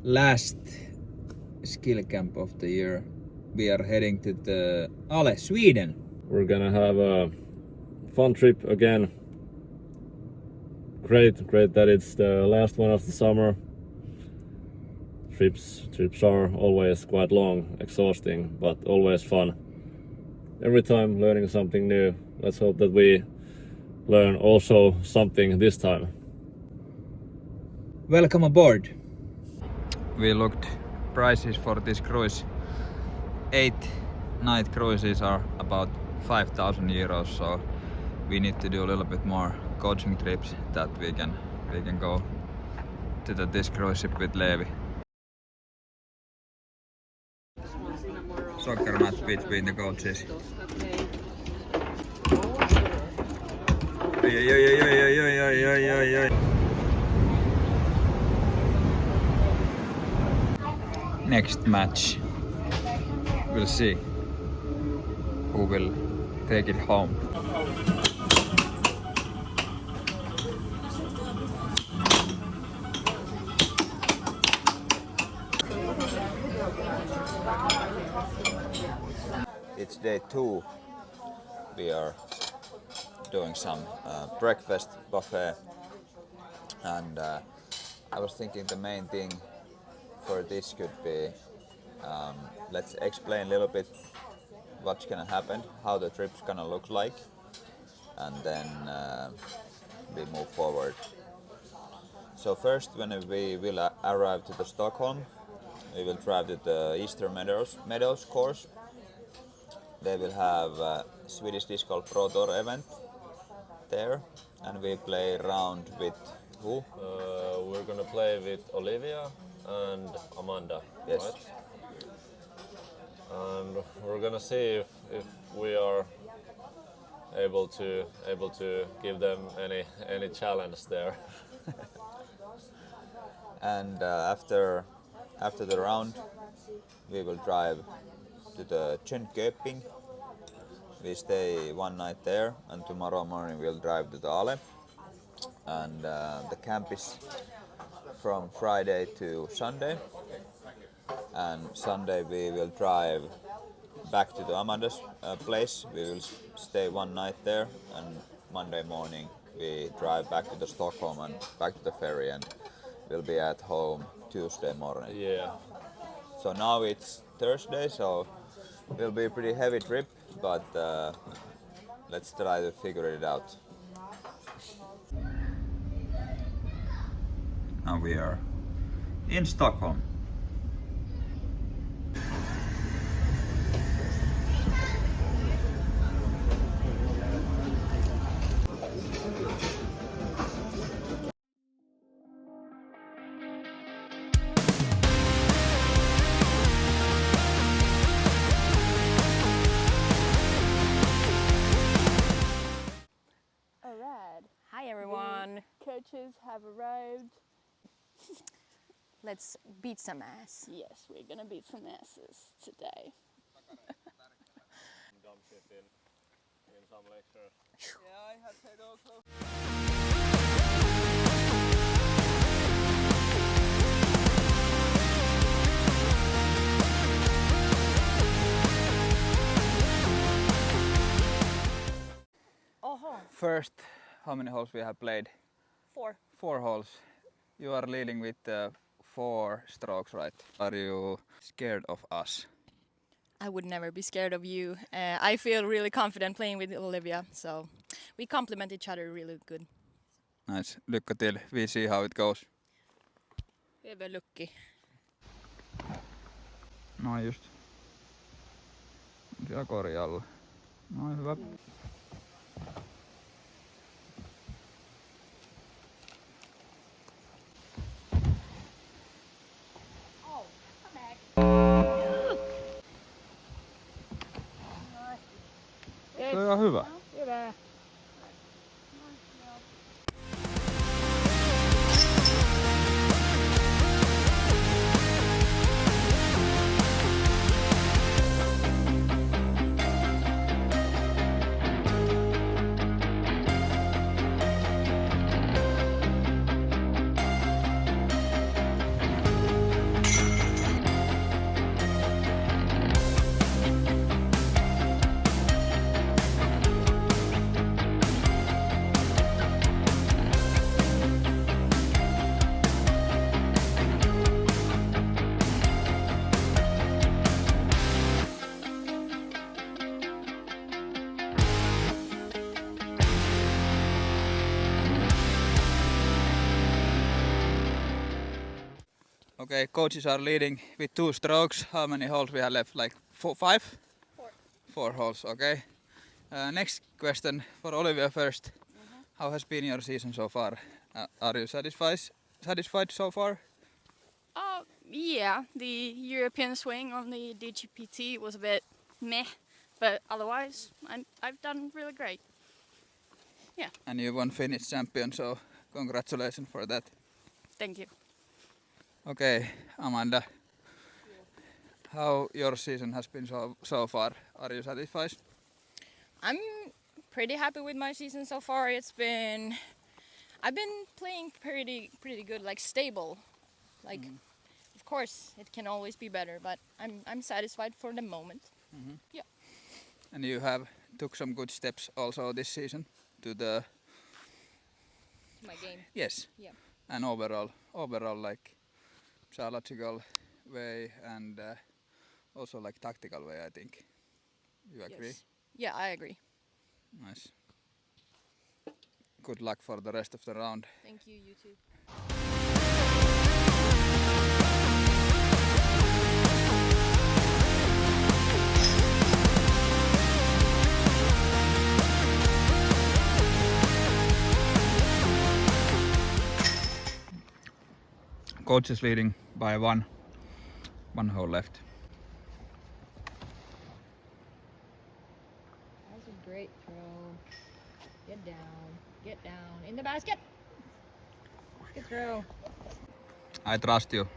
last skill camp of the year. We are heading to the Ale, Sweden. We're gonna have a fun trip again. Great that it's the last one of the summer. Trips are always quite long, exhausting, but always fun. Every time learning something new. Let's hope that we learn also something this time. Welcome aboard. We looked prices for this cruise. 8-night cruises are about 5,000 euros, so we need to do a little bit more coaching trips that we can go to this cruise ship with Levi. Soccer match between the coaches. Next match, we'll see who will take it home. It's day 2. We are doing some breakfast buffet, and I was thinking the main thing for this could be let's explain a little bit what's gonna happen, how the trip's gonna look like, and then we move forward. So first, when we will arrive to the Stockholm, we will drive to the Eastern Meadows course. They will have a Swedish Disc Golf Pro Tour event there, and we play around with who? We're gonna play with Olivia and Amanda, Yes. right? And we're gonna see if we are able to give them any challenge there. And after the round, we will drive to the Jönköping. We stay one night there, and tomorrow morning we'll drive to the Ale. And the camp is from Friday to Sunday. And Sunday we will drive back to the Amanda's place. We will stay one night there, and Monday morning we drive back to the Stockholm and back to the ferry, and we'll be at home Tuesday morning. Yeah. So now it's Thursday, so it'll be a pretty heavy trip, but let's try to figure it out. Now we are in Stockholm. Alright, Hi everyone. coaches have arrived. Let's beat some ass. Yes, we're gonna beat some asses today. Dumped it in some lecture. Yeah, I have said also. Oho, First, how many holes we have played? 4. 4 holes. You are leading with 4 strokes, right? Are you scared of us? I would never be scared of you. I feel really confident playing with Olivia, so we complement each other really good. Nice. Lycka till. We see how it goes. Hyvä lukki. No just. Siellä korjalla. No hyvä. Se on ihan hyvä. Hyvä. Okay, coaches are leading with 2 strokes. How many holes we have left? Like 4, 5? 4. 4 holes, okay. Next question for Olivia first. How has been your season so far? Are you satisfied so far? Yeah, the European swing on the DGPT was a bit meh, but otherwise I've done really great. Yeah, And you won Finnish champion, so congratulations for that. thank you. Okay, Amanda. How your season has been so far? Are you satisfied? I'm pretty happy with my season so far. I've been playing pretty good, like stable. Like, of course, it can always be better, but I'm satisfied for the moment. Yeah. And you have took some good steps also this season to the To my game. yes. Yeah. And overall like psychological way and also like tactical way, I think. You agree? Yes. Yeah, I agree. Nice. Good luck for the rest of the round. Thank you, you too. Coach is leading by one hole left. That's a great throw. Get down in the basket. Good throw. I trust you.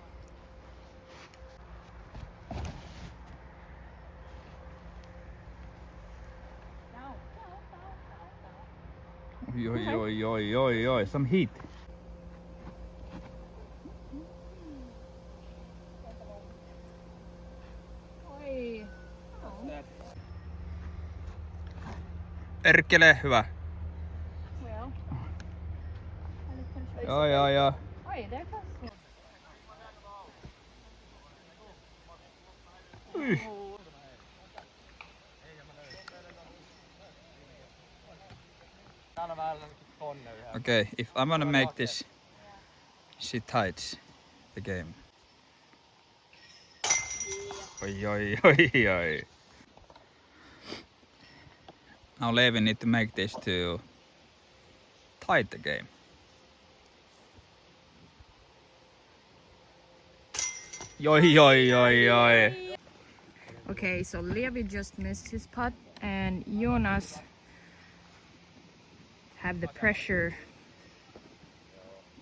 Oi, some heat. Oi. Erkkele, hyvä. Well. Joo. Oi, there goes one. Okay, if I'm gonna make this, she tides the game. Oi. Now Levi need to make this to tie the game. Oi. Okay, so Levi just missed his putt, and Jonas have the pressure,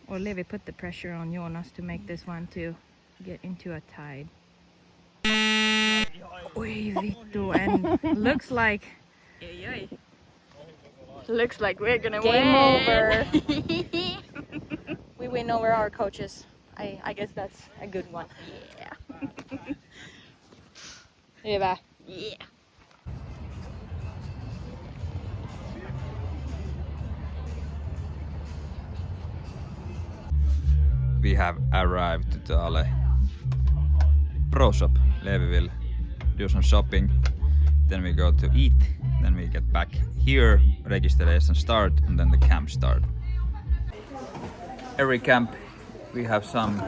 or Levi put the pressure on Jonas to make this one to get into a tide. Oi vittu, and looks like we're gonna game over. We win over our coaches. I guess that's a good one. Yeah. Hyvä. Yeah. We have arrived to the Ale Pro Shop. Levi will do some shopping, then we go to eat, then we get back here, registration start, and then the camp start. Every camp we have some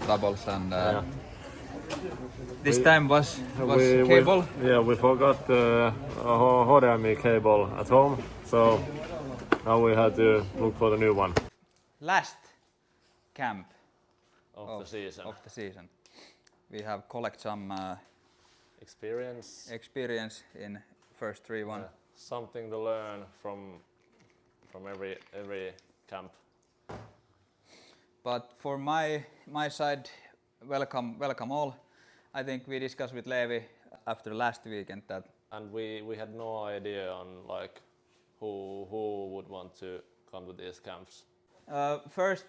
troubles, and this time was cable. We forgot the HDMI cable at home, so now we had to look for the new one. Last camp Of the season. we have collect some experience in first 3-1. Something to learn from every camp. But for my side, welcome all. I think we discussed with Levi after last weekend that, And we had no idea on like who would want to come to these camps. first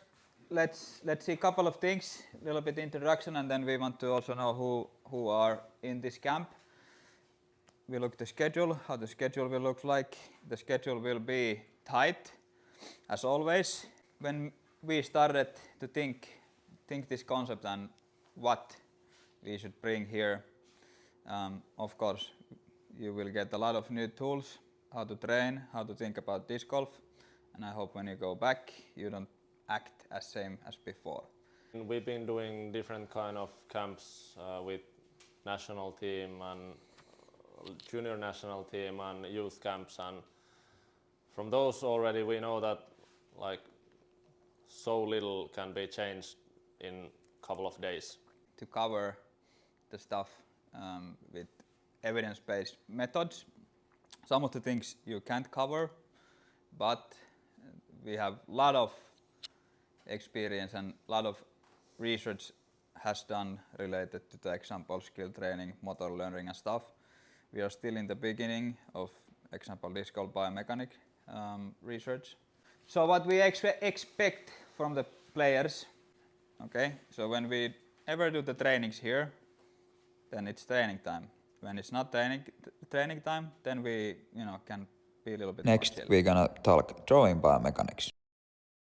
let's see a couple of things, a little bit introduction, and then we want to also know who are in this camp. We look at the schedule, how the schedule will look like. The schedule will be tight, as always. When we started to think this concept and what we should bring here, of course you will get a lot of new tools, how to train, how to think about disc golf, and I hope when you go back you don't act as same as before. We've been doing different kind of camps with national team and junior national team and youth camps, and from those already we know that like so little can be changed in a couple of days. To cover the stuff with evidence-based methods, some of the things you can't cover, but we have a lot of experience and a lot of research has done related to the example skill training, motor learning and stuff. We are still in the beginning of example disc golf biomechanic research. So what we expect from the players, okay? So when we ever do the trainings here, then it's training time. When it's not training time, then we can be a little bit Next, more chill. we're gonna talk drawing biomechanics.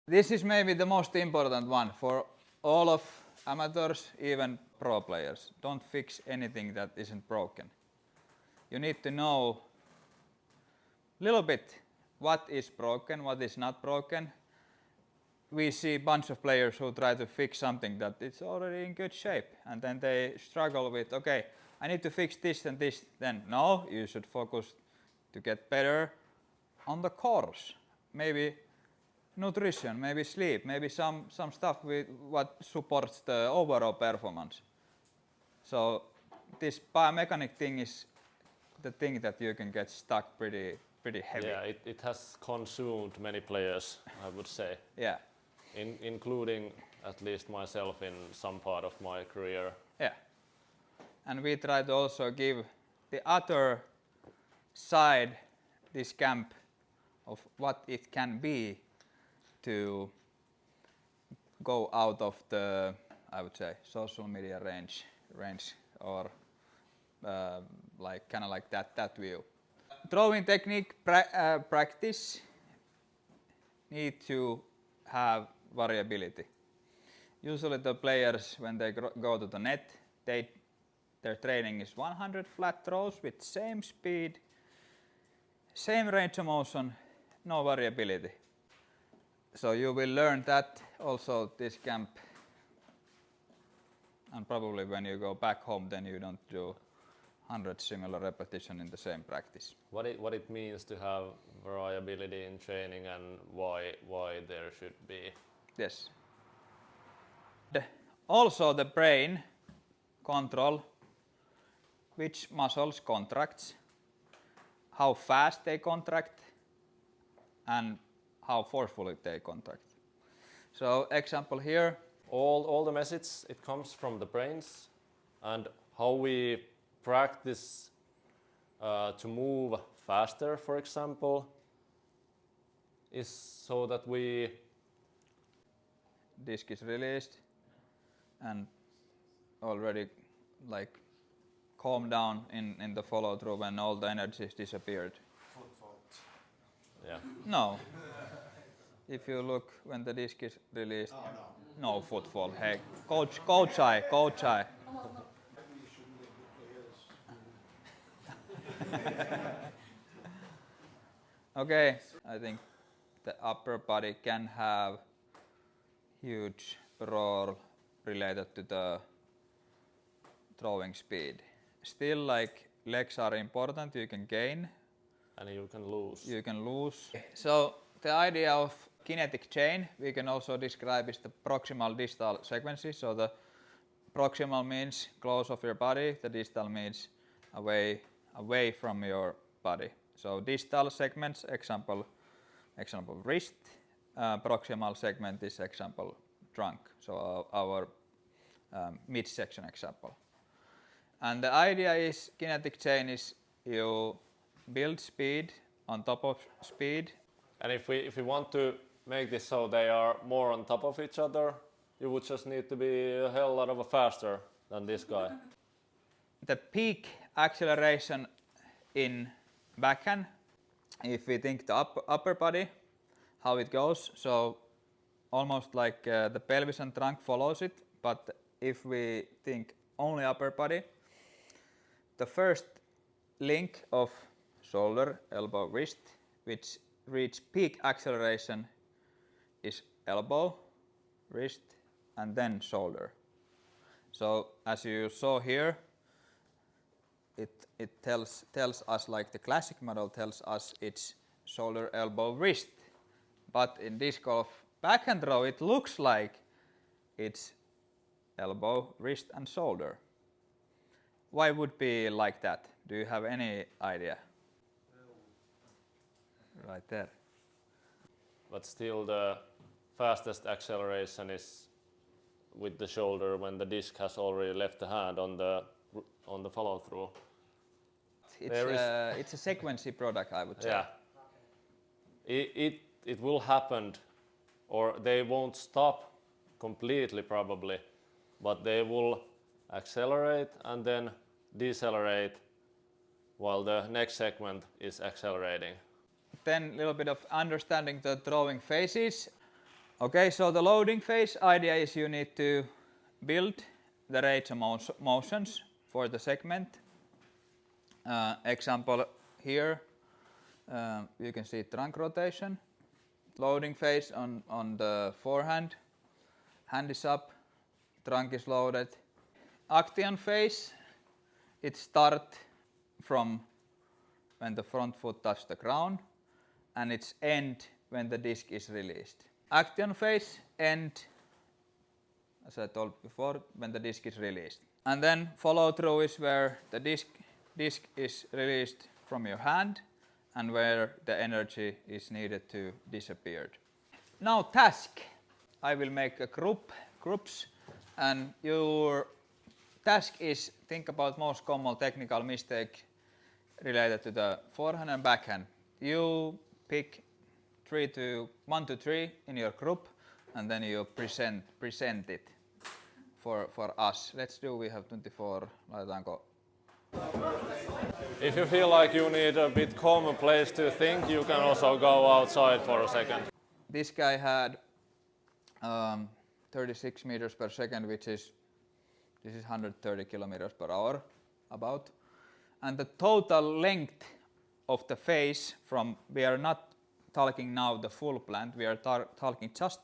This is maybe the most important one for all of amateurs, even pro players. Don't fix anything that isn't broken. You need to know a little bit what is broken, what is not broken. We see a bunch of players who try to fix something that it's already in good shape, and then they struggle with, okay, I need to fix this and this. Then no, you should focus to get better on the course. Maybe nutrition, maybe sleep, maybe some stuff with what supports the overall performance. So this biomechanic thing is the thing that you can get stuck pretty heavy. Yeah, it has consumed many players, I would say. Yeah. Including at least myself in some part of my career. Yeah. And we try to also give the other side, this camp, of what it can be to go out of the, I would say, social media range or like kind of like that view. Throwing technique practice need to have variability. Usually the players, when they go to the net, their training is 100 flat throws with same speed, same range of motion, no variability. So you will learn that also this camp, and probably when you go back home, then you don't do 100 similar repetition in the same practice. What it means to have variability in training and why there should be. Yes. Also the brain control which muscles contracts, how fast they contract, and how forcefully they contract. So example here. All the message, it comes from the brains, and how we practice to move faster, for example, is so that disc is released and already like calm down in the follow through when all the energy is disappeared. Yeah. No. If you look when the disc is released, no footfall. Hey, coach eye. Okay, I think the upper body can have huge role related to the throwing speed. Still, like legs are important, you can gain. And you can lose. You can lose. So the idea of kinetic chain, we can also describe is the proximal distal sequences. So the proximal means close of your body, the distal means away from your body. So distal segments, example wrist, proximal segment is example trunk, so our midsection example. And the idea is kinetic chain is you build speed on top of speed. And if we want to make this so they are more on top of each other, you would just need to be a hell lot of faster than this guy. The peak acceleration in backhand, if we think the upper body, how it goes, so almost like the pelvis and trunk follows it, but if we think only upper body, the first link of shoulder, elbow, wrist, which reach peak acceleration is elbow, wrist, and then shoulder. So as you saw here, it tells us, like the classic model tells us, it's shoulder, elbow, wrist. But in disc golf backhand throw, it looks like it's elbow, wrist and shoulder. Why would it be like that? Do you have any idea? Right there. But still the fastest acceleration is with the shoulder when the disc has already left the hand on the follow through. It's a sequency product, I would say. Yeah. It will happen, or they won't stop completely probably, but they will accelerate and then decelerate while the next segment is accelerating. Then a little bit of understanding the throwing phases. Okay, so the loading phase idea is you need to build the range of motions for the segment. Example here, you can see trunk rotation, loading phase on the forehand, hand is up, trunk is loaded. Action phase, it starts from when the front foot touches the ground, and its end when the disc is released. Action phase end, as I told before, when the disc is released. And then follow through is where the disc is released from your hand and where the energy is needed to disappear. Now task. I will make a groups, and your task is think about most common technical mistake related to the forehand and backhand. You pick 1 to 3 in your group, and then you present it for us. Let's do. We have 24. Laitetaanko? If you feel like you need a bit calmer place to think, you can also go outside for a second. This guy had 36 meters per second, which is 130 kilometers per hour, about. And the total length of the phase from, we are not talking now the full plant, we are talking just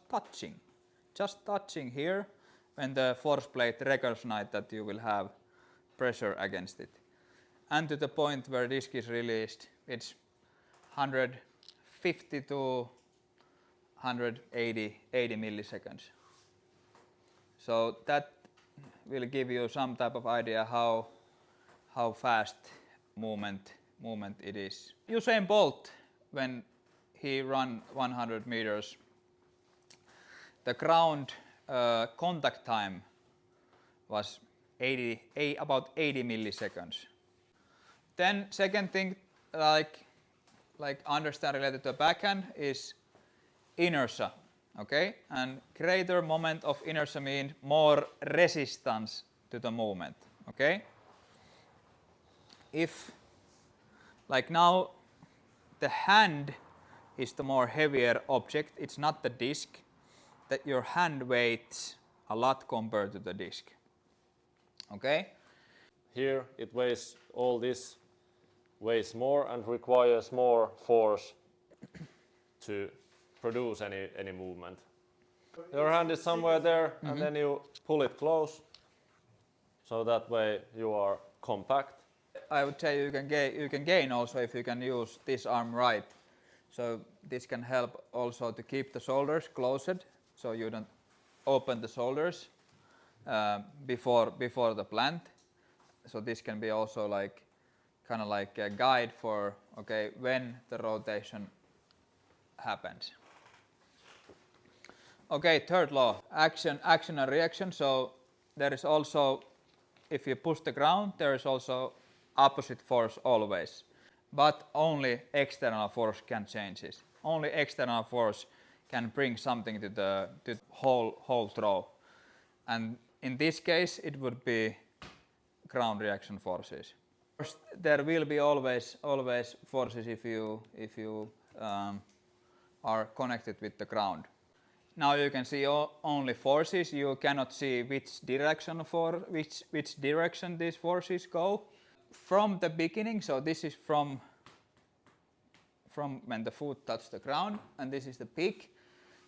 touching here when the force plate recognizes that you will have pressure against it. And to the point where disc is released, it's 150 to 180 milliseconds. So that will give you some type of idea how fast movement it is. Usain Bolt, when he ran 100 meters, the ground contact time was about 80 milliseconds. Then second thing, like understand related to backhand is inertia, okay? And greater moment of inertia means more resistance to the movement, okay? If, like now, the hand is the more heavier object, it's not the disc, that your hand weighs a lot compared to the disc, okay? Here it weighs, all this weighs more and requires more force to produce any movement. Your hand is somewhere there, and then you pull it close, so that way you are compact. I would say you can gain also if you can use this arm right. So this can help also to keep the shoulders closed, so you don't open the shoulders before the plant. So this can be also like kind of like a guide for when the rotation happens. Okay, third law, action and reaction. So there is also, if you push the ground, there is also opposite force always, but only external force can change it. Only external force can bring something to the whole throw, and in this case it would be ground reaction forces. There will be always forces if you are connected with the ground. Now you can see only forces. You cannot see which direction these forces go. From the beginning, so this is from when the foot touches the ground, and this is the peak.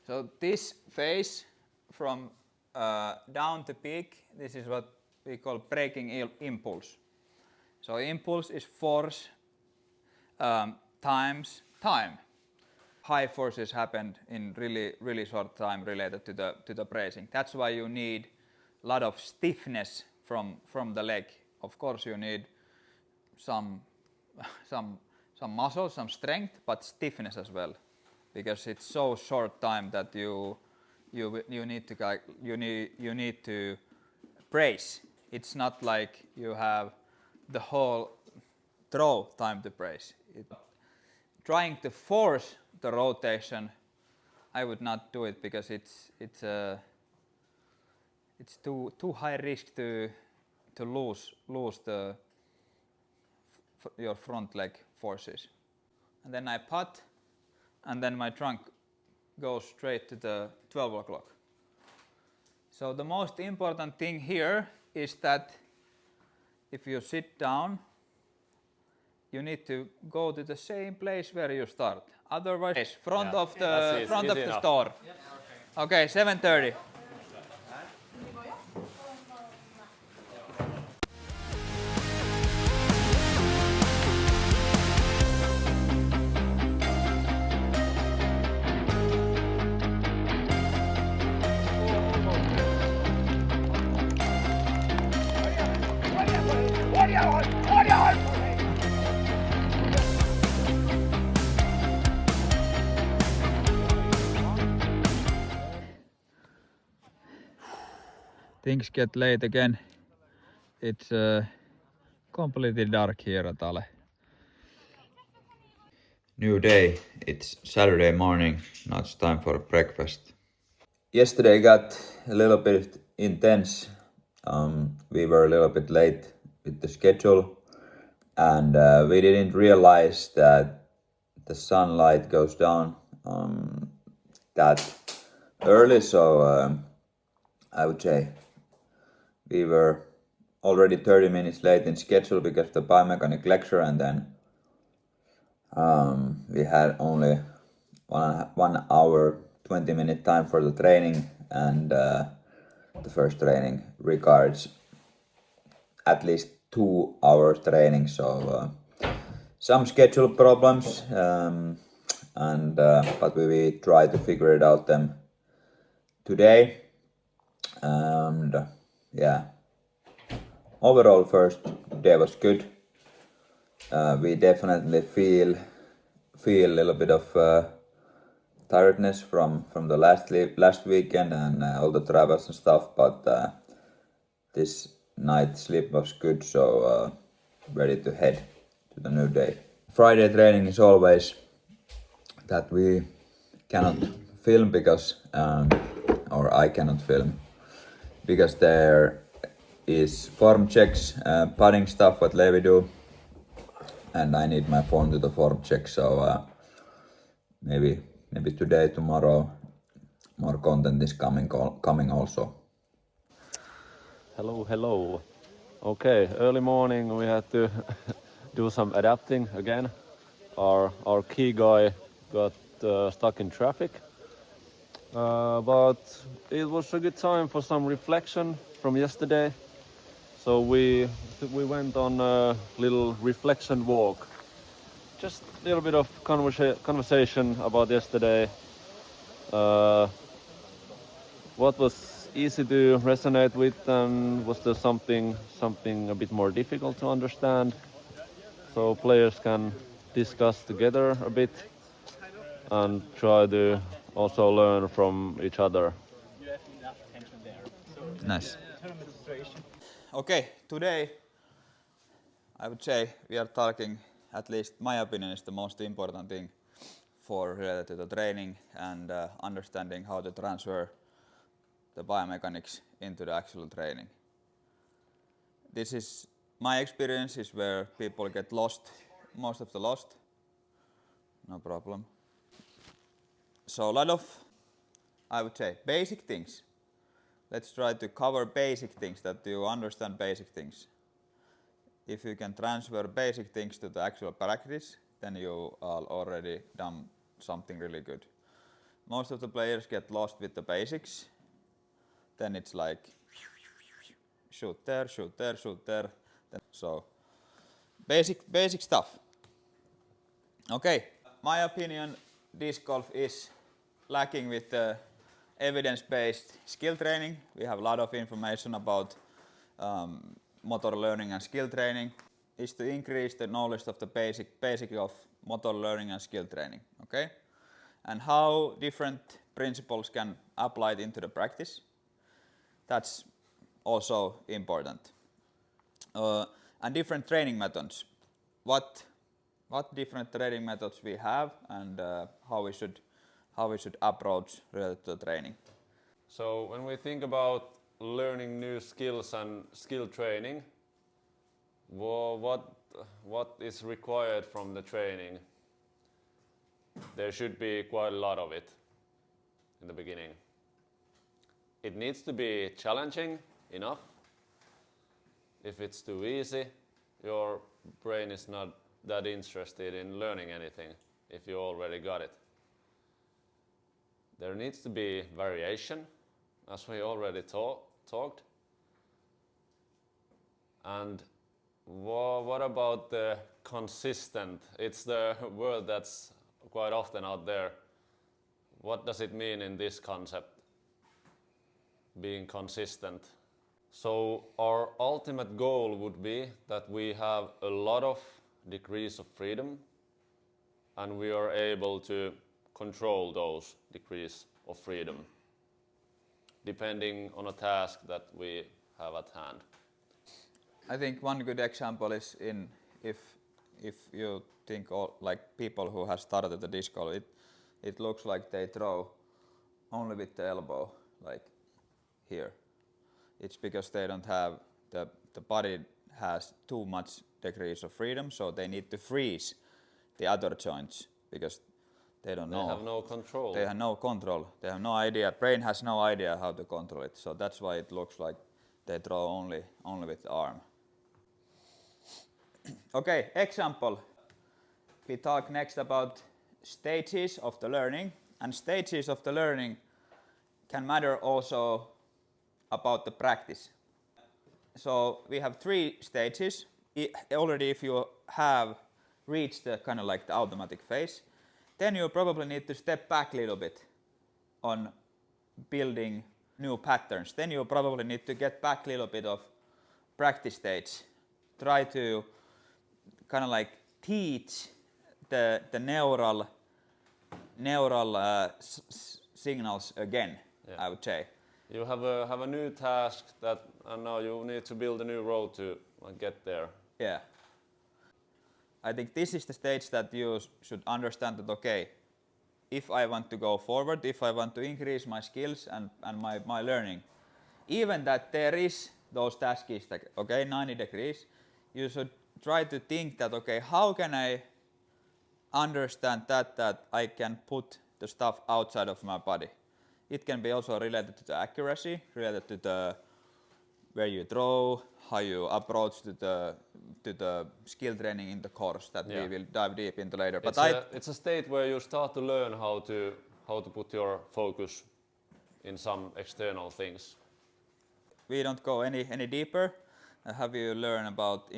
So this phase from down to peak, this is what we call braking impulse. So impulse is force times time. High forces happened in really short time related to the bracing. That's why you need a lot of stiffness from the leg. Of course you need some muscle, some strength, but stiffness as well, because it's so short time that you need to brace. It's not like you have the whole throw time to brace. Trying to force the rotation, I would not do it because it's too high risk to lose your front leg forces. And then I putt, and then my trunk goes straight to the 12 o'clock. So the most important thing here is that if you sit down, you need to go to the same place where you start. Otherwise, front of the store. Okay, 7:30. Things get late again. It's completely dark here at Ale. New day. It's Saturday morning. Now it's time for breakfast. Yesterday got a little bit intense. We were a little bit late with the schedule, and we didn't realize that the sunlight goes down that early. So I would say we were already 30 minutes late in schedule because of the biomechanic lecture, and then we had only 1 hour 20-minute time for the training, and the first training regards at least 2 hours training, so some schedule problems, and but we try to figure it out them today, and yeah, overall first day was good. We definitely feel a little bit of tiredness from the last weekend and all the travels and stuff, but this night sleep was good, so ready to head to the new day. Friday training is always that we cannot film because or I cannot film because there is form checks, putting stuff what Levi do, and I need my phone to the form check, so maybe today, tomorrow, more content is coming also. Hello. Okay, early morning we had to do some adapting again. Our key guy got stuck in traffic, but it was a good time for some reflection from yesterday. So we went on a little reflection walk. Just a little bit of conversation about yesterday. What was easy to resonate with, and was there something a bit more difficult to understand? So players can discuss together a bit and try to also learn from each other. Nice. Okay, today I would say we are talking, at least my opinion is the most important thing for related to the training and understanding how to transfer the biomechanics into the actual training. This is my experience is where people get lost, most of the lost, no problem. So a lot of, I would say, basic things. Let's try to cover basic things, that you understand basic things. If you can transfer basic things to the actual practice, then you are already done something really good. Most of the players get lost with the basics, then it's like shoot there, shoot there, shoot there. So basic stuff. Okay, my opinion, disc golf is lacking with the evidence-based skill training. We have a lot of information about motor learning and skill training. Is to increase the knowledge of the basic of motor learning and skill training. Okay, and how different principles can apply it into the practice. That's also important. And different training methods. What different training methods we have, and how we should approach related to training. So when we think about learning new skills and skill training, what is required from the training? There should be quite a lot of it in the beginning. It needs to be challenging enough. If it's too easy, your brain is not that interested in learning anything if you already got it. There needs to be variation, as we already talked. And what about the consistent? It's the word that's quite often out there. What does it mean in this concept? Being consistent. So our ultimate goal would be that we have a lot of degrees of freedom and we are able to control those degrees of freedom depending on a task that we have at hand. I think one good example is if you think like people who have started at the disc golf, it looks like they throw only with the elbow, like here. It's because they don't have the body has too much degrees of freedom, so they need to freeze the other joints because they don't know. They have no control. They have no control. They have no idea. Brain has no idea how to control it. So that's why it looks like they throw only with the arm. Okay, example. We talk next about stages of the learning, and stages of the learning can matter also about the practice. So we have 3 stages. Already if you have reached the kind of like the automatic phase, then you probably need to step back a little bit on building new patterns. Then you probably need to get back a little bit of practice stage. Try to kind of like teach the neural signals again, I would say. You have a new task and now you need to build a new road to get there. Yeah. I think this is the stage that you should understand that, okay, if I want to go forward, if I want to increase my skills and my learning, even that there is those tasks, okay, 90 degrees, you should try to think that, okay, how can I understand that I can put the stuff outside of my body? It can be also related to the accuracy, related to the where you throw, how you approach to the skill training in the course that we will dive deep into later. It's a state where you start to learn how to put your focus in some external things. We don't go any deeper. Have you learned about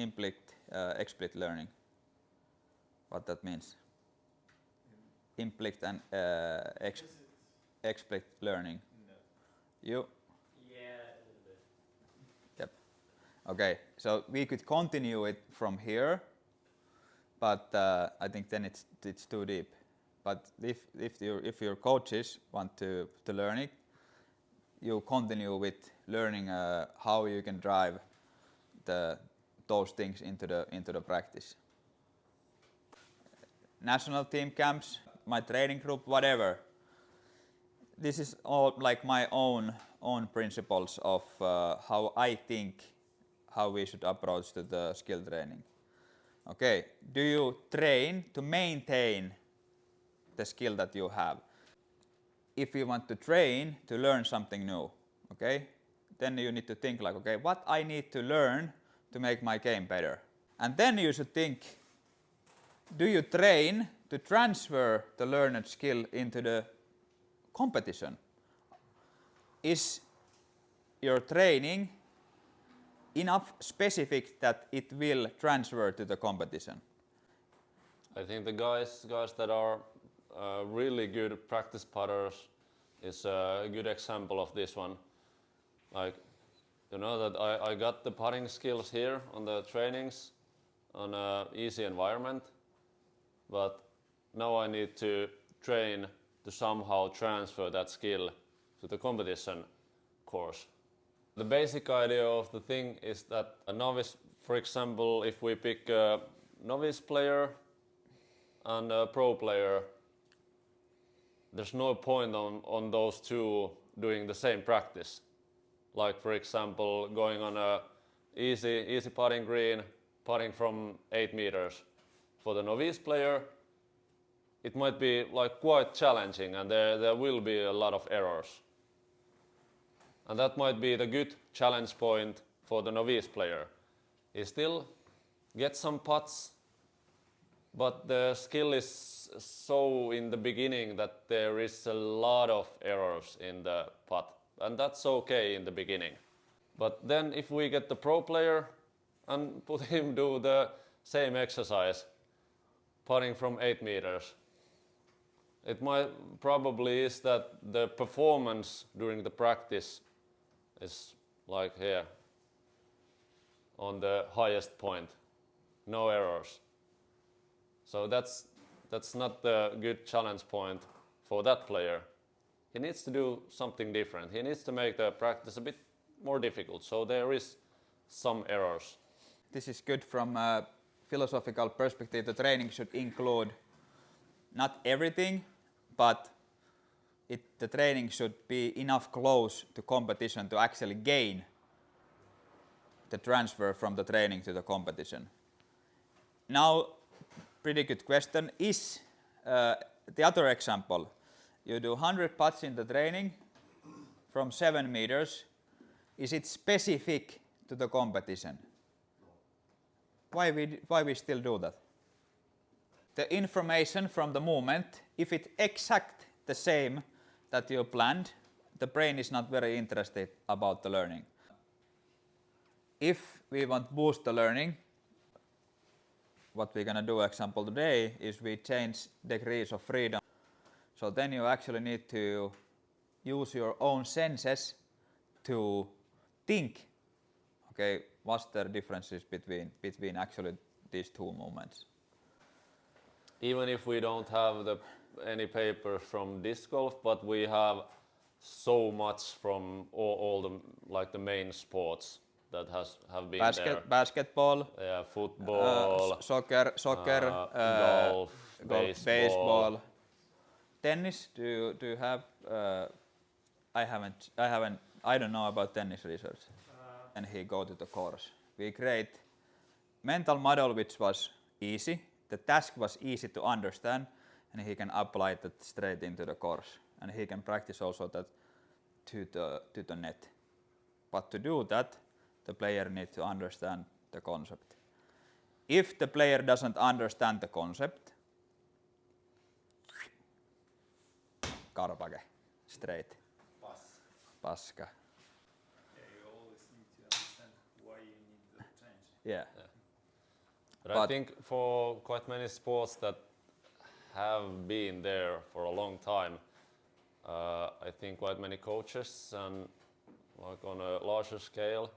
explicit learning? What that means? Implicit and explicit learning. No. You? Yeah, a little bit. Yep. Okay, so we could continue it from here, but I think then it's too deep. But if your coaches want to learn it, you continue with learning how you can drive those things into the practice. National team camps, my training group, whatever. This is all like my own principles of how I think how we should approach to the skill training. Okay, do you train to maintain the skill that you have? If you want to train to learn something new, okay, then you need to think like, okay, what I need to learn to make my game better? And then you should think, do you train to transfer the learned skill into the competition? Is your training enough specific that it will transfer to the competition? I think the guys that are really good practice putters is a good example of this one. Like, you know that I got the putting skills here on the trainings on an easy environment, but now I need to train to somehow transfer that skill to the competition course. The basic idea of the thing is that a novice, for example, if we pick a novice player and a pro player, there's no point on those two doing the same practice. Like, for example, going on a easy putting green, putting from 8 meters. For the novice player, it might be like quite challenging, and there will be a lot of errors. And that might be the good challenge point for the novice player. He still gets some putts, but the skill is so in the beginning that there is a lot of errors in the putt. And that's okay in the beginning. But then if we get the pro player and put him do the same exercise, putting from 8 meters, it might probably is that the performance during the practice is like here on the highest point, no errors. So that's not the good challenge point for that player. He needs to do something different. He needs to make the practice a bit more difficult, so there is some errors. This is good from a philosophical perspective. The training should include not everything, but the training should be enough close to competition to actually gain the transfer from the training to the competition. Now, pretty good question is the other example. You do 100 putts in the training from 7 meters. Is it specific to the competition? Why we still do that? The information from the movement, if it's exact the same that you planned, the brain is not very interested about the learning. If we want to boost the learning, what we're gonna do example today is we change degrees of freedom. So then you actually need to use your own senses to think, okay, what's the differences between actually these two movements. Even if we don't have any papers from disc golf, but we have so much from all the main sports that have been there. Basketball, Yeah, football, soccer, golf, baseball. Tennis. Do you have? I don't know about tennis research. And he go to the course. We create mental model which was easy. The task was easy to understand, and he can apply that straight into the course. And he can practice also that to the net. But to do that, the player needs to understand the concept. If the player doesn't understand the concept, karpake, straight. Paska. You always need to understand why you need the change. Yeah. But I think for quite many sports that have been there for a long time, I think quite many coaches and like on a larger scale,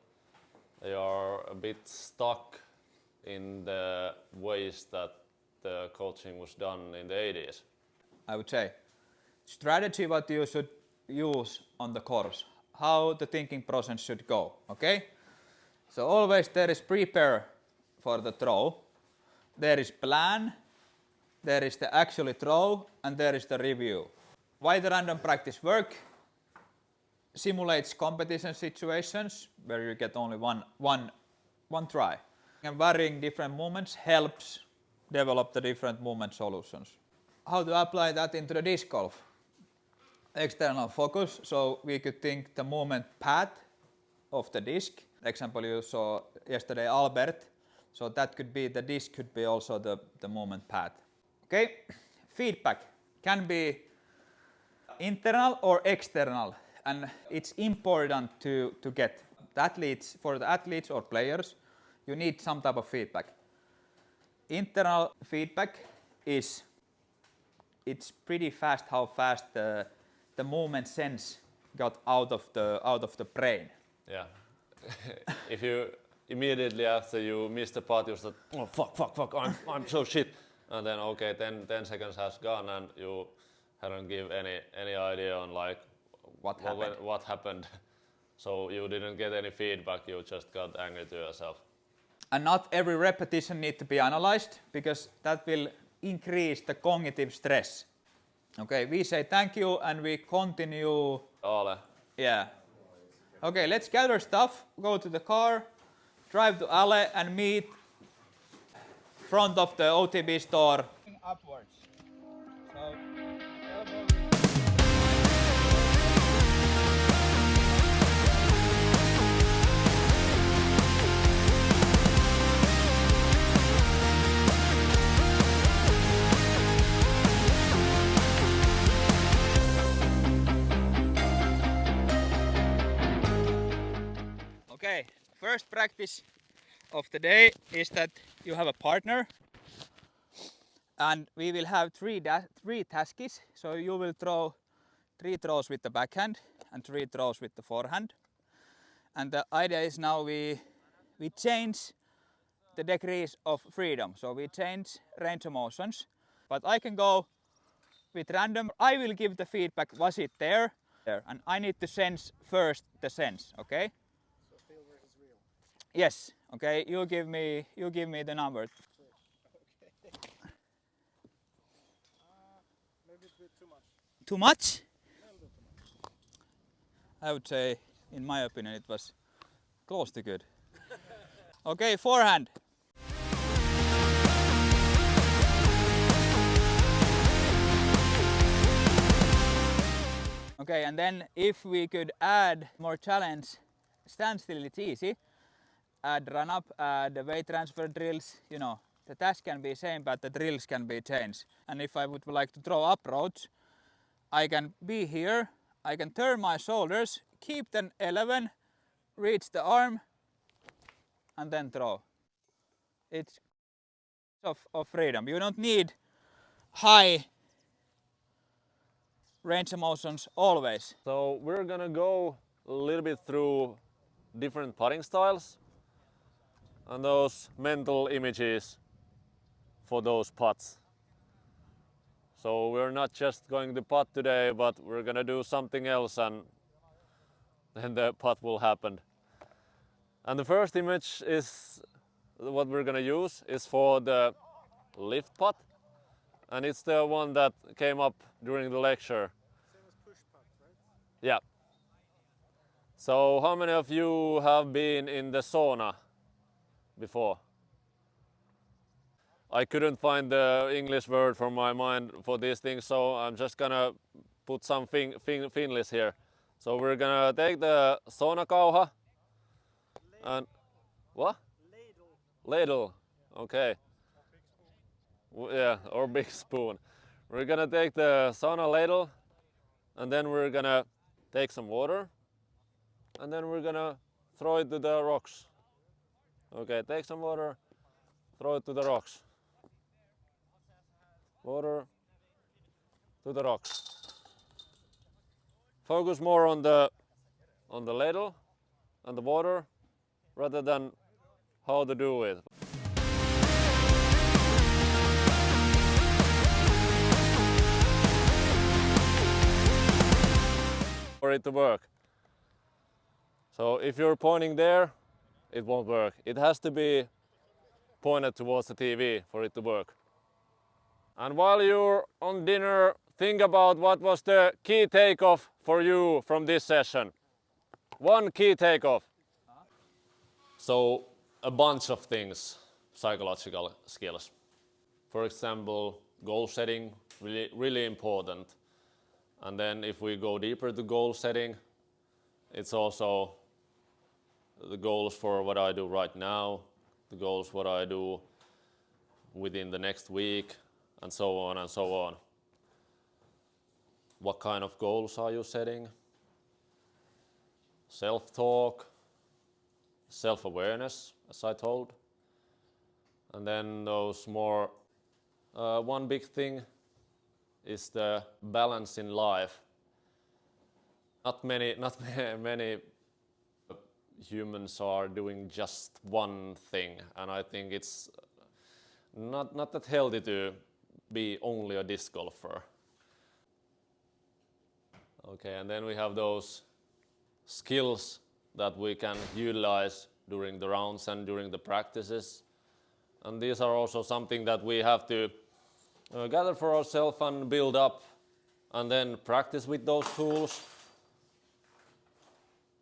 they are a bit stuck in the ways that the coaching was done in the 80s. I would say strategy what you should use on the course, how the thinking process should go, okay? So always there is prepare for the throw, there is plan, there is the actually throw, and there is the review. Why the random practice work? Simulates competition situations where you get only one try. And varying different movements helps develop the different movement solutions. How to apply that into the disc golf? External focus, so we could think the movement path of the disc. Example you saw yesterday Albert, so that could be the disc could be also the movement path. Okay, feedback can be internal or external, and it's important to get athletes, for the athletes or players, you need some type of feedback. Internal feedback is, it's pretty fast how fast the movement sense got out of the brain. Yeah. If you immediately after you miss the putt, you said, oh fuck, I'm so shit, and then okay, 10 seconds has gone and you hadn't give any idea on like what happened. So you didn't get any feedback. You just got angry to yourself. And not every repetition need to be analyzed, because that will increase the cognitive stress. Okay, we say thank you and we continue. Ole. Yeah. Okay, let's gather stuff, go to the car, drive to Ale and meet front of the OTB store. Upwards. So, okay, first practice of the day is that you have a partner, and we will have three tasks. So you will throw 3 throws with the backhand and 3 throws with the forehand. And the idea is now we change the degrees of freedom. So we change range of motions. But I can go with random. I will give the feedback, was it there? And I need to sense first the sense, okay? So feel versus real. Yes, okay, you give me the number. Okay. Maybe a bit too much. Too much? A little bit too much. I would say, in my opinion, it was close to good. Okay, forehand. Okay, and then if we could add more challenge, standstill it's easy. Add run up, add weight transfer drills, you know, the task can be same but the drills can be changed. And if I would like to throw approach, I can be here, I can turn my shoulders, keep the 11, reach the arm and then throw. It's of freedom. You don't need high range of motions always. So we're gonna go a little bit through different putting styles and those mental images for those putts. So we're not just going to putt today, but we're gonna do something else and then the putt will happen. And the first image is what we're gonna use is for the lift putt, and it's the one that came up during the lecture. Same as push putt, right? Yeah. So how many of you have been in the sauna before? I couldn't find the English word from my mind for these things, so I'm just gonna put some Finnish here. So we're gonna take the saunakauha and what? Ladle. Okay. Yeah, or big spoon. We're gonna take the sauna ladle and then we're gonna take some water and then we're gonna throw it to the rocks. Okay, take some water, throw it to the rocks. Water to the rocks. Focus more on the ladle and the water rather than how to do it. For it to work. So if you're pointing there, it won't work. It has to be pointed towards the TV for it to work. And while you're on dinner, think about what was the key takeoff for you from this session. One key takeoff. So a bunch of things, psychological skills. For example, goal setting, really important. And then if we go deeper to goal setting, it's also the goals for what I do right now, the goals what I do within the next week, and so on and so on. What kind of goals are you setting? self-talk, self-awareness, as I told. And then those more, one big thing is the balance in life. Not many humans are doing just one thing, and I think it's not that healthy to be only a disc golfer. Okay, and then we have those skills that we can utilize during the rounds and during the practices. And these are also something that we have to gather for ourselves and build up and then practice with those tools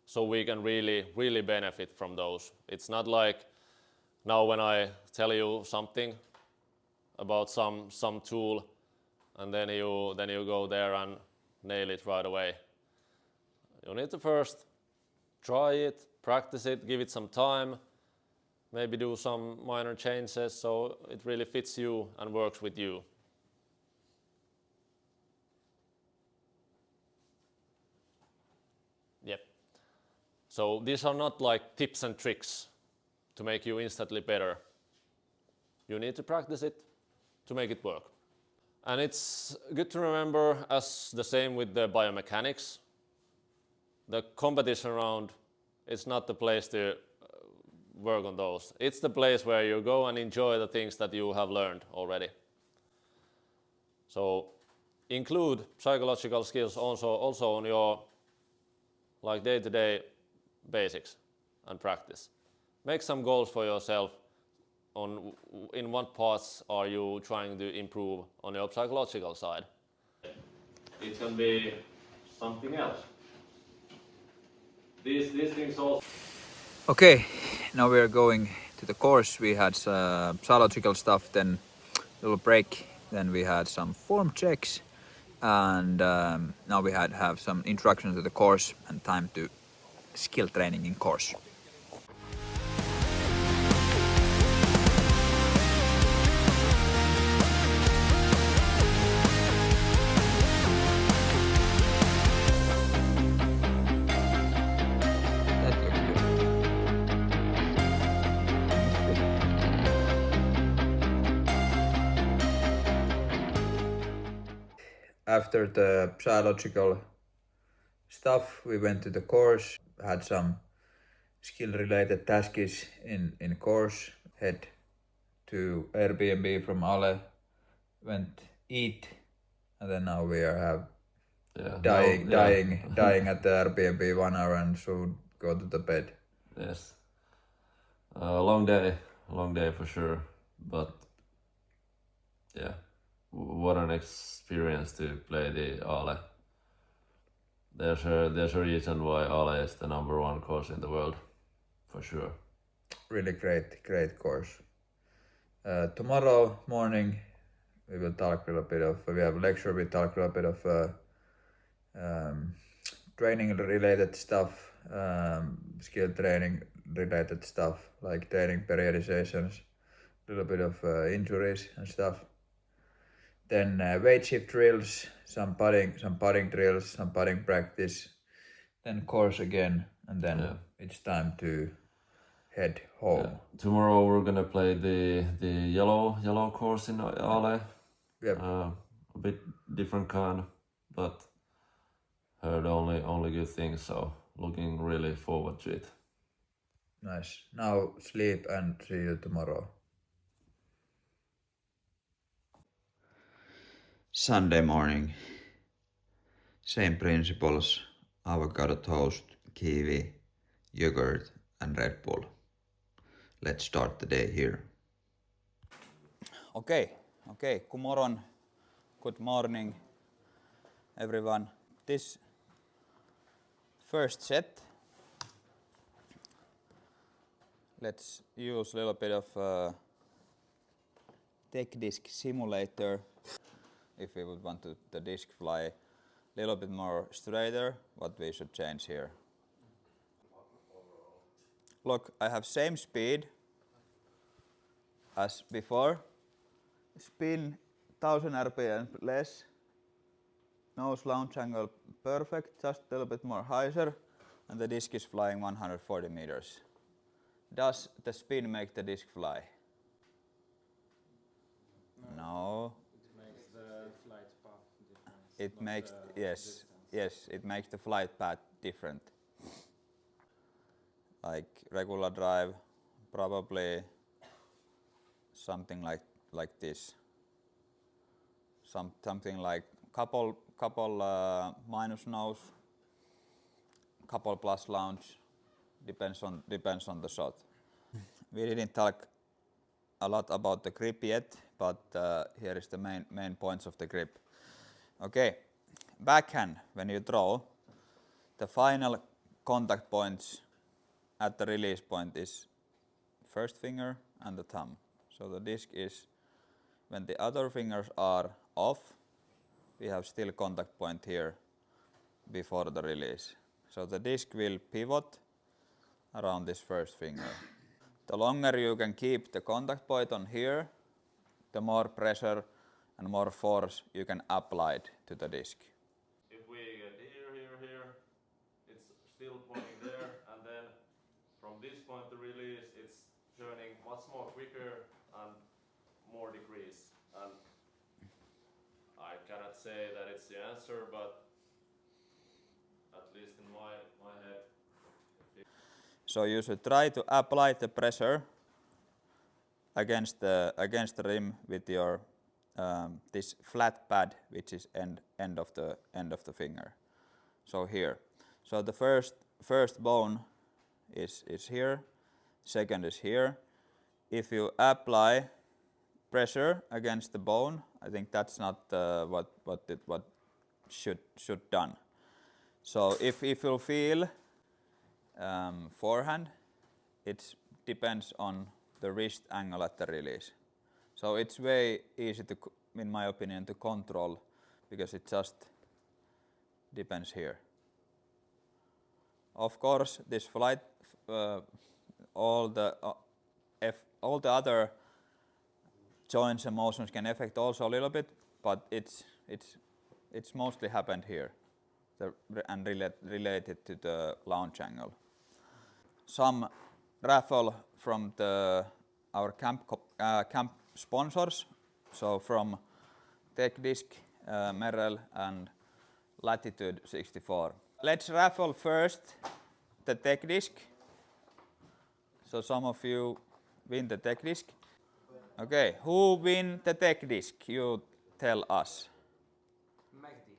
so we can really benefit from those. It's not like now when I tell you something about some tool and then you go there and nail it right away. You need to first try it, practice it, give it some time, maybe do some minor changes so it really fits you and works with you. Yep. So these are not like tips and tricks to make you instantly better. You need to practice it to make it work. And it's good to remember, as the same with the biomechanics, the competition round is not the place to work on those. It's the place where you go and enjoy the things that you have learned already. So include psychological skills also on your like day-to-day basics and practice. Make some goals for yourself on in what parts are you trying to improve on your psychological side. It can be something else. These things also. Okay, now we are going to the course. We had some psychological stuff, then a little break, then we had some form checks, and now we have some introduction to the course and time to skill training in course. That looks good. After the psychological stuff, we went to the course, had some skill-related tasks in course, head to Airbnb from Ale, went eat, and then now we are dying at the Airbnb 1 hour and should go to the bed. Yes. Long day for sure, but yeah, what an experience to play the Ale. There's a reason why Ale is the #1 course in the world, for sure. Really great course. Tomorrow morning we will talk a little bit of, we have a lecture, we talk a little bit of training related stuff, skill training related stuff, like training periodizations, a little bit of injuries and stuff. Then weight shift drills, some putting drills, some putting practice, then course again, and then it's time to head home. Yeah. Tomorrow we're gonna play the yellow course in Ale. Yep. A bit different kind, but heard only good things, so looking really forward to it. Nice. Now sleep and see you tomorrow. Sunday morning. Same principles: avocado toast, kiwi, yogurt, and Red Bull. Let's start the day here. Okay. Good morning, everyone. This first set, let's use a little bit of tech disc simulator. If we would want the disc fly a little bit more straighter, what we should change here. Look, I have same speed as before. Spin 1000 RPM less. Nose launch angle perfect, just a little bit more hyzer. and the disc is flying 140 meters. Does the spin make the disc fly? No. It makes the flight path different. It not makes, the yes, distance. yes, it makes the flight path different. Like regular drive, probably something like this. Something like couple minus nose, couple plus launch, depends on the shot. We didn't talk a lot about the grip yet, but here is the main points of the grip. Okay, backhand, when you throw, the final contact points at the release point is first finger and the thumb. So the disc is, when the other fingers are off, we have still contact point here before the release. So the disc will pivot around this first finger. The longer you can keep the contact point on here, the more pressure and more force you can apply to the disc. If we get here, it's still pointing there, and then from this point to release, it's turning much more quicker and more degrees. And I cannot say that it's the answer, but at least in my head. So you should try to apply the pressure against the rim with your this flat pad, which is end of the finger. So here. So the first bone is here, second is here. If you apply pressure against the bone, I think that's not what should done. So if you feel forehand, it depends on the wrist angle at the release. So it's way easy to, in my opinion, to control, because it just depends here. Of course, this flight, all the other joints and motions can affect also a little bit, but it's mostly happened here, and related to the launch angle. Some raffle from our camp sponsors, so from Tech Disc, Merrell and Latitude 64. Let's raffle first the Tech Disc. So some of you win the Tech Disc. Okay, who win the Tech Disc? You tell us. Magdi.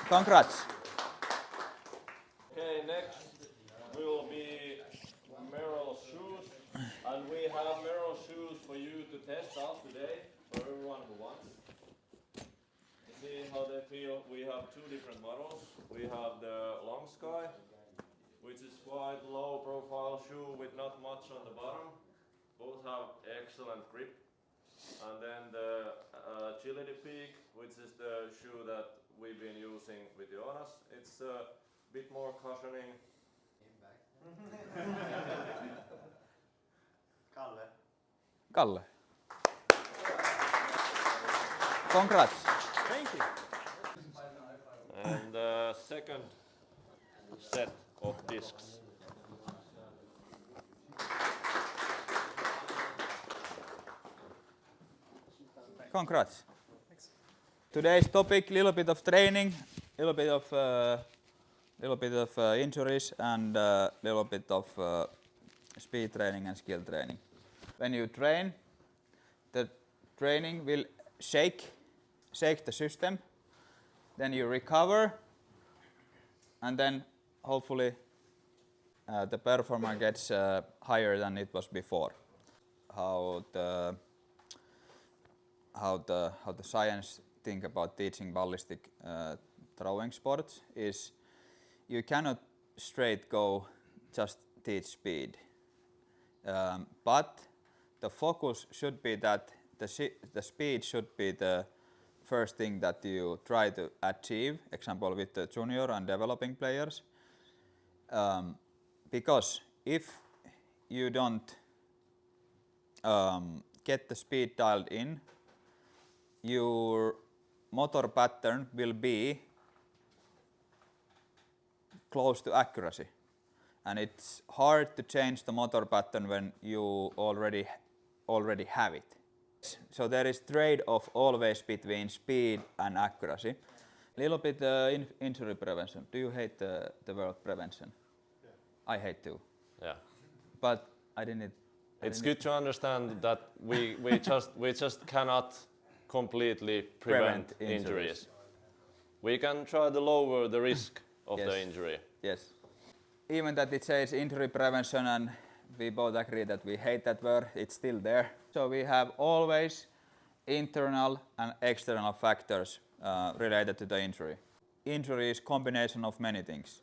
Congrats. Okay, next will be Merrell shoes, and we have Merrell shoes for you to test out today for everyone who wants. See how they feel. We have two different models. We have the Long Sky, which is quite low profile shoe with not much on the bottom. Both have excellent grip. And then the Agility Peak, which is the shoe that we've been using with Jonas. It's a bit more cushioning. Kalle. Congrats. Thank you. And the second set of discs. Congrats. Today's topic: little bit of training, little bit of injuries, and little bit of speed training and skill training. When you train, the training will shake the system. Then you recover, and then hopefully the performance gets higher than it was before. How the science think about teaching ballistic throwing sports is, you cannot straight go just teach speed, but the focus should be that the speed should be the first thing that you try to achieve, example with the junior and developing players, because if you don't get the speed dialed in, your motor pattern will be close to accuracy. And it's hard to change the motor pattern when you already have it. So there is trade-off always between speed and accuracy. Little bit injury prevention. Do you hate the word prevention? Yeah. I hate too. Yeah. But I didn't. It's good to understand that we just cannot completely prevent injuries. We can try to lower the risk of the injury. Yes. Even that it says injury prevention and we both agree that we hate that word, it's still there. So we have always internal and external factors related to the injury. Injury is combination of many things.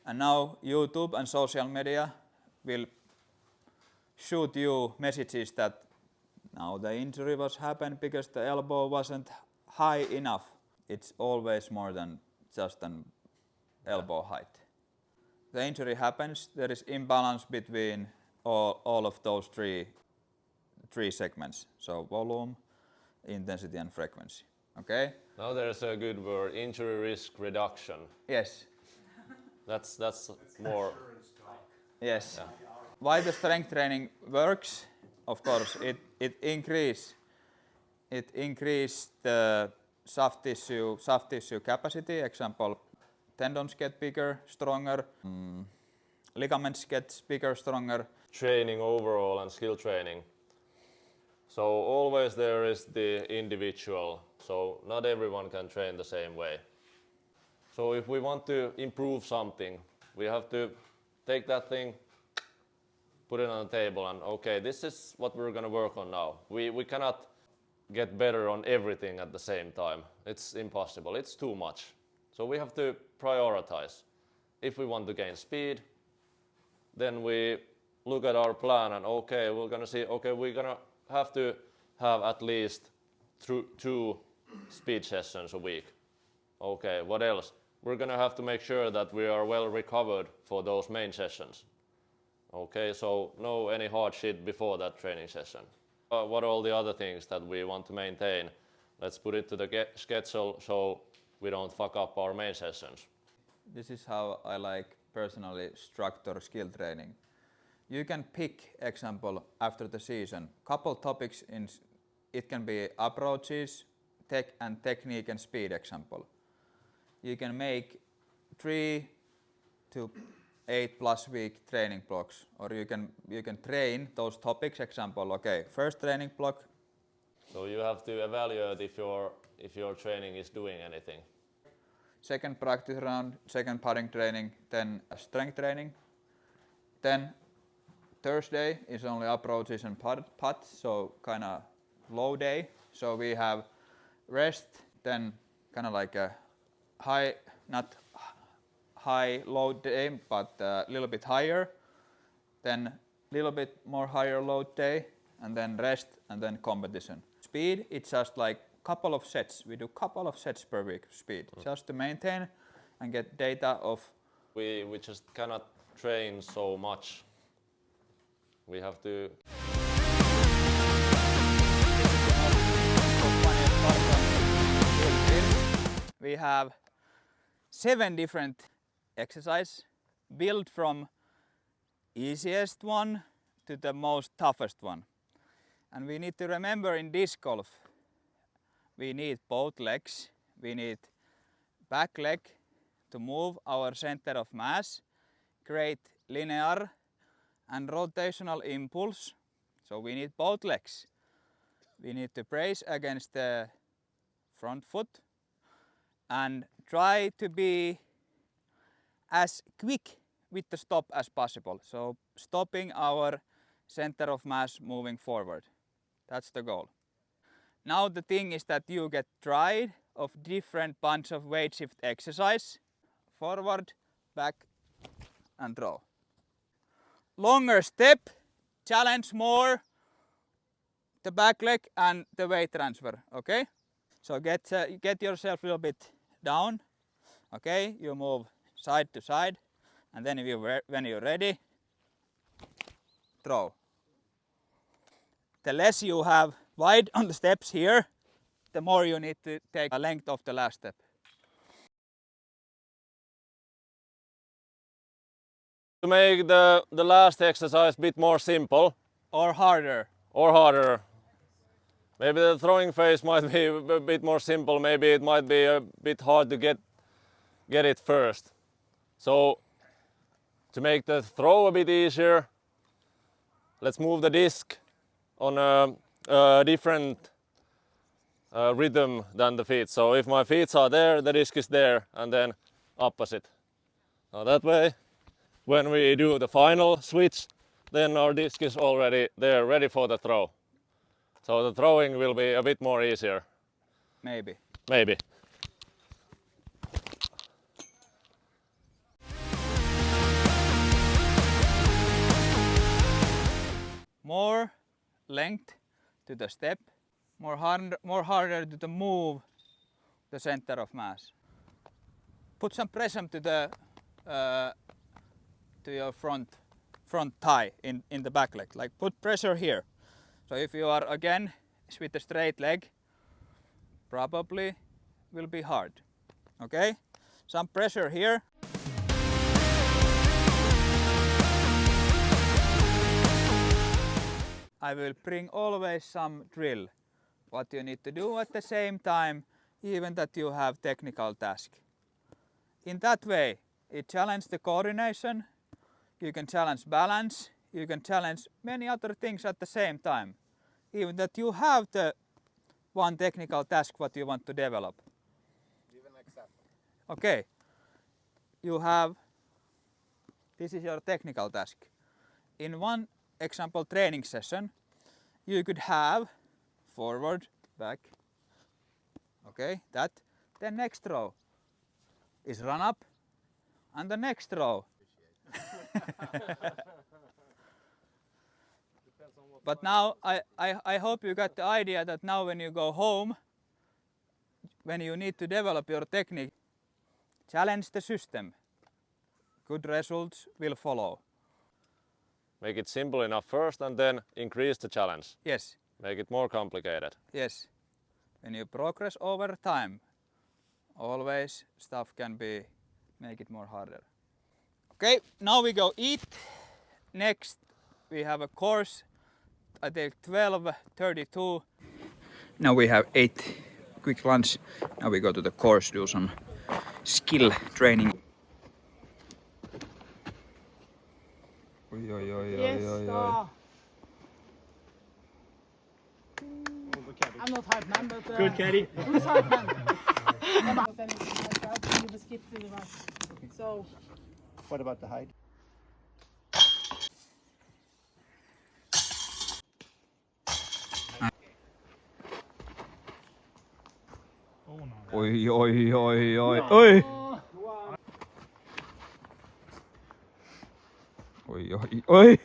And now YouTube and social media will shoot you messages that now the injury was happened because the elbow wasn't high enough. It's always more than just an elbow height. The injury happens, there is imbalance between all of those three segments. So volume, intensity and frequency. Okay? Now there's a good word, injury risk reduction. Yes. That's more. Yes. Yeah. Why the strength training works? Of course, it increase the soft tissue capacity. Example, tendons get bigger, stronger. Ligaments get bigger, stronger. Training overall and skill training. So always there is the individual. So not everyone can train the same way. So if we want to improve something, we have to take that thing, put it on the table and okay, this is what we're going to work on now. We cannot get better on everything at the same time. It's impossible. It's too much. So we have to prioritize. If we want to gain speed, then we look at our plan and okay, we're going to see, okay, we're going to have at least 2 speed sessions a week. Okay, what else? We're going to have to make sure that we are well recovered for those main sessions. Okay, so no any hard shit before that training session. What are all the other things that we want to maintain? Let's put it to the schedule so we don't fuck up our main sessions. This is how I like personally structure skill training. You can pick, example, after the season, couple topics in it can be approaches, tech and technique and speed example. You can make 3 to 8+ week training blocks, or you can train those topics. Example, okay, first training block. So you have to evaluate if your training is doing anything. Second practice round, second putting training, then strength training. Then Thursday is only approaches and putts, so kind of low day. So we have rest, then kind of like a not high load day, but a little bit higher. Then little bit more higher load day, and then rest, and then competition. Speed, it's just like couple of sets. We do couple of sets per week speed, just to maintain and get data of. We just cannot train so much. We have to. We have 7 different exercises built from easiest one to the most toughest one. And we need to remember in disc golf, we need both legs. We need back leg to move our center of mass, create linear and rotational impulse. So we need both legs. We need to brace against the front foot and try to be as quick with the stop as possible. So stopping our center of mass moving forward. That's the goal. Now the thing is that you get tried of different bunch of weight shift exercise. Forward, back and throw. Longer step, challenge more the back leg and the weight transfer, okay? So get yourself a little bit down, okay? You move side to side, and then when you're ready, throw. The less you have wide on the steps here, the more you need to take the length of the last step. To make the last exercise a bit more simple Or harder. or harder, maybe the throwing phase might be a bit more simple, maybe it might be a bit hard to get it first. So to make the throw a bit easier, let's move the disc on a different rhythm than the feet. So if my feet are there, the disc is there, and then opposite. Now that way, when we do the final switch, then our disc is already there, ready for the throw. So the throwing will be a bit more easier. Maybe. Maybe. More length to the step, more harder to the move the center of mass. Put some pressure to the to your front thigh in the back leg. Like put pressure here. So if you are again with a straight leg, probably will be hard. Okay? Some pressure here. I will bring always some drill. What you need to do at the same time, even that you have technical task. In that way, it challenges the coordination, you can challenge balance, you can challenge many other things at the same time. Even that you have the one technical task what you want to develop. Give an example. Okay, you have, this is your technical task. In one example training session, you could have forward, back, okay, that. The next row is run up, and the next row. But now I hope you got the idea that now when you go home, when you need to develop your technique, challenge the system. Good results will follow. Make it simple enough first and then increase the challenge. Yes, Make it more complicated. yes. When you progress over time, always stuff can be make it more harder. Okay, now we go eat. Next we have a course. I take 12:32. Now we have 8 quick lunch. Now we go to the course, do some skill training. Oi, oi, oi, oi, oi, oi. I'm not hype man, but Good, Caddy. who's hype man? You will skip to the right. So What about the height? Oh no. Oi, oi, oi, oi, oi. Oi, oi, oi.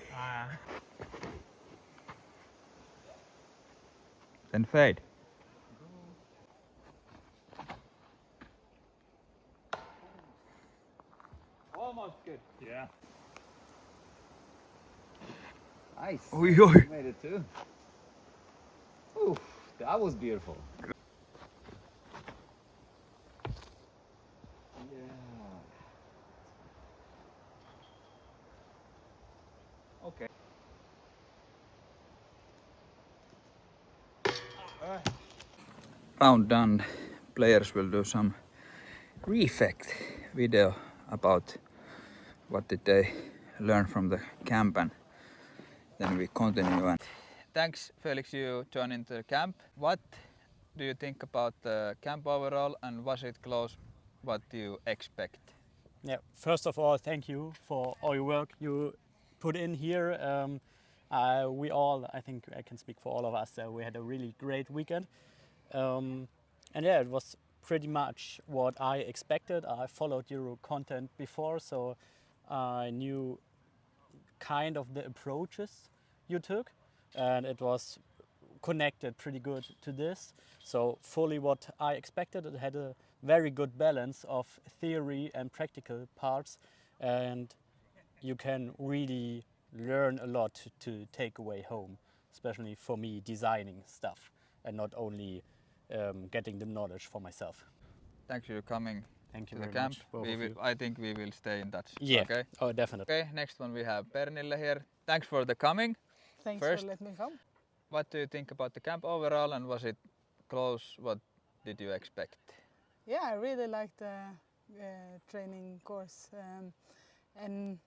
Then fade. Almost good. Yeah. Nice. Oi, oi. Made it too. Ooh, that was beautiful. Yeah. Okay. Round done. Players will do some reflect video about what did they learn from the camp, and then we continue. And thanks, Felix, you joined into the camp. What do you think about the camp overall, and was it close what you expect? Yeah, first of all, thank you for all your work you put in here. We all, I think I can speak for all of us, we had a really great weekend. And yeah, it was pretty much what I expected. I followed your content before, so I knew kind of the approaches you took, and it was connected pretty good to this. So fully what I expected. It had a very good balance of theory and practical parts, and you can really learn a lot to take away home, especially for me designing stuff and not only getting the knowledge for myself. Thanks for coming Thank you to the very camp. much, both of you. I think we will stay in touch. Yeah. Okay. Oh, definitely. Okay. Next one we have Pernille here. Thanks for the coming. Thanks First. for letting me come. What do you think about the camp overall, and was it close? What did you expect? Yeah, I really liked the training course, and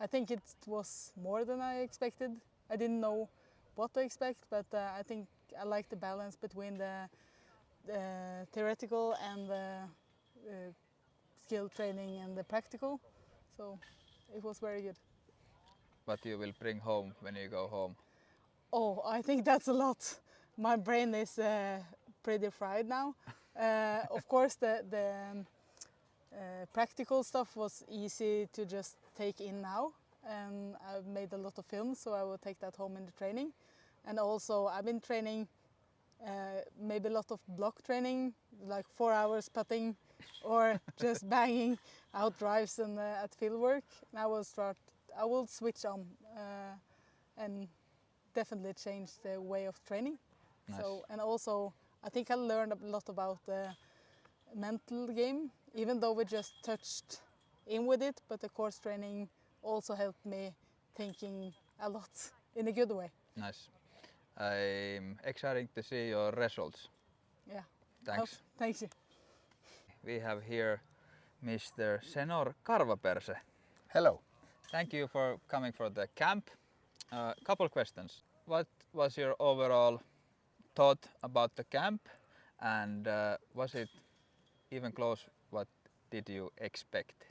I think it was more than I expected. I didn't know what to expect, but I think I liked the balance between the theoretical and the skill training and the practical. So it was very good. What you will bring home when you go home? Oh, I think that's a lot. My brain is pretty fried now. Of course, the practical stuff was easy to just take in now, and I've made a lot of films, so I will take that home in the training. And also, I've been training maybe a lot of block training, like 4 hours putting, or just banging out drives and at field work. And I will switch on and definitely change the way of training. Nice. So, and also, I think I learned a lot about the mental game, even though we just touched in with it, but the course training also helped me thinking a lot in a good way. Nice. I'm excited to see your results. Yeah. Thanks. Thank you. We have here Mr. Senor Karvaperse. Hello. Thank you for coming for the camp. Couple questions. What was your overall thought about the camp, and was it even close? What did you expect?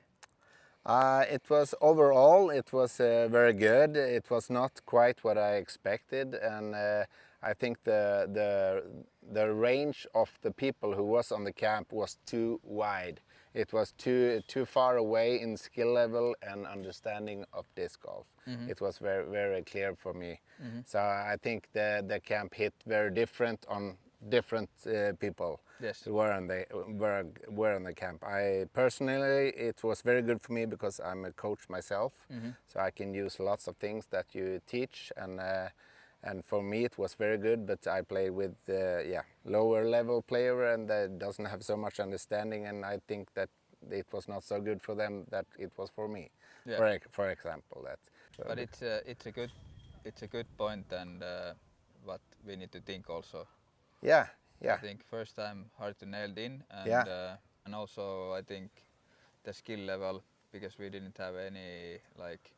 It was overall, it was very good. It was not quite what I expected, and I think the range of the people who was on the camp was too wide. It was too far away in skill level and understanding of disc golf. It was very clear for me. So I think the camp hit very different on different people. Yes. Who were on the camp. I personally, it was very good for me because I'm a coach myself, so I can use lots of things that you teach, and for me it was very good. But I played with lower level player and that doesn't have so much understanding, and I think that it was not so good for them that it was for me. Yeah. For example, that. But it's a good point, and what we need to think also. Yeah. I think first time hard to nail it in, and and also I think the skill level, because we didn't have any like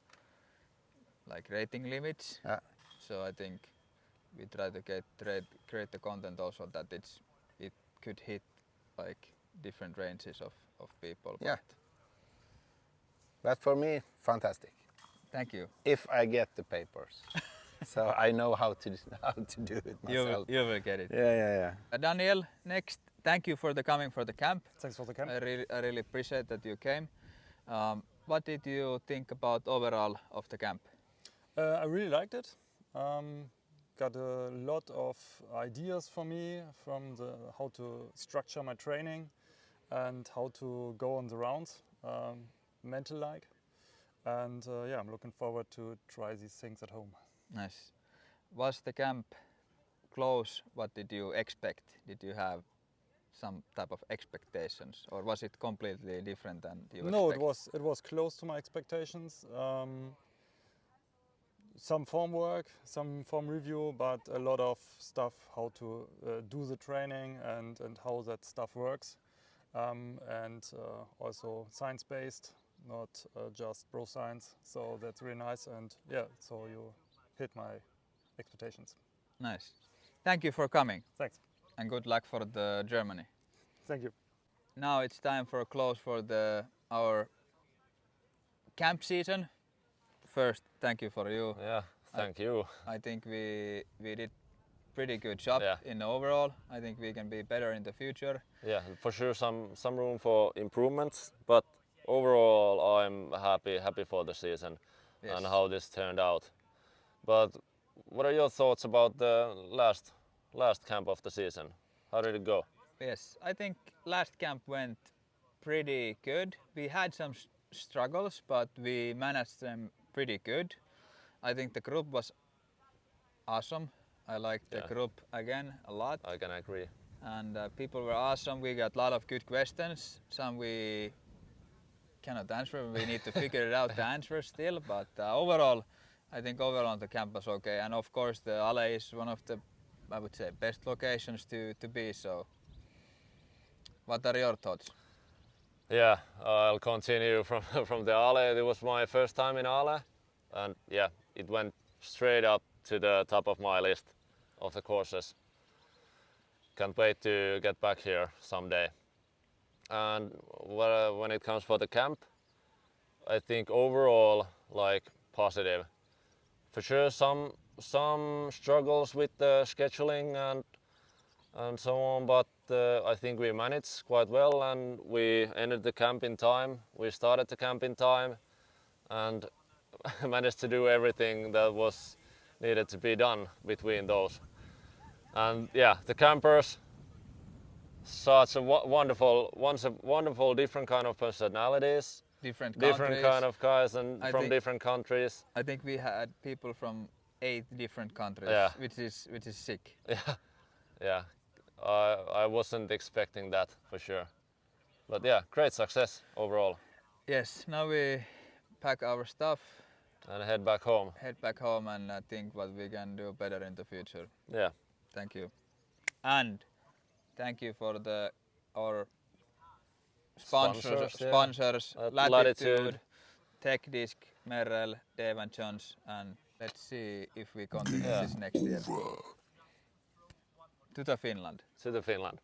rating limits. So I think we try to create the content also that it could hit like different ranges of people. Yeah. But for me, fantastic. Thank you. If I get the papers. So I know how to do it myself. You will get it. Yeah. Daniel, next, thank you for coming for the camp. Thanks for the camp. I really appreciate that you came. What did you think about overall of the camp? I really liked it. Got a lot of ideas for me from how to structure my training and how to go on the rounds, mental-like. And I'm looking forward to try these things at home. Nice. Was the camp close? What did you expect? Did you have some type of expectations, or was it completely different than you No, expected? it was close to my expectations. Some form work, some form review, but a lot of stuff how to do the training and how that stuff works, and also science-based, not just bro science. So that's really nice, and so you hit my expectations. Nice. Thank you for coming. Thanks. And good luck for the Germany. Thank you. Now it's time for a close for our camp season. First, thank you for you. Yeah, thank you. I think we did pretty good job in the overall. I think we can be better in the future. Yeah, for sure some room for improvements, but overall I'm happy for the season and how this turned out. But what are your thoughts about the last camp of the season? How did it go? Yes, I think last camp went pretty good. We had some struggles, but we managed them pretty good. I think the group was awesome. I liked the group again a lot. I can agree. and people were awesome. We got a lot of good questions. Some we cannot answer. We need to figure it out the answers still. But overall, I think overall the camp was okay. And of course, the Ale is one of the, I would say, best locations to be. So, what are your thoughts? Yeah, I'll continue from from the Ale. It was my first time in Ale, and yeah, it went straight up to the top of my list of the courses. Can't wait to get back here someday. And when it comes for the camp, I think overall like positive. For sure, some struggles with the scheduling and so on, but I think we managed quite well, and we ended the camp in time. We started the camp in time, and managed to do everything that was needed to be done between those. And yeah, the campers, such a wonderful different kind of personalities, Different kind of guys, and from different countries. I think we had people from 8 different countries, Yeah. which is sick. Yeah, yeah. I wasn't expecting that for sure. But yeah, great success overall. Yes, now we pack our stuff and head back home. Head back home and think what we can do better in the future. Yeah. Thank you. And thank you for our sponsors, Latitude, Tech Disc, Merrell, Dave and Jons, and let's see if we continue this next year. To the Finland. To the Finland.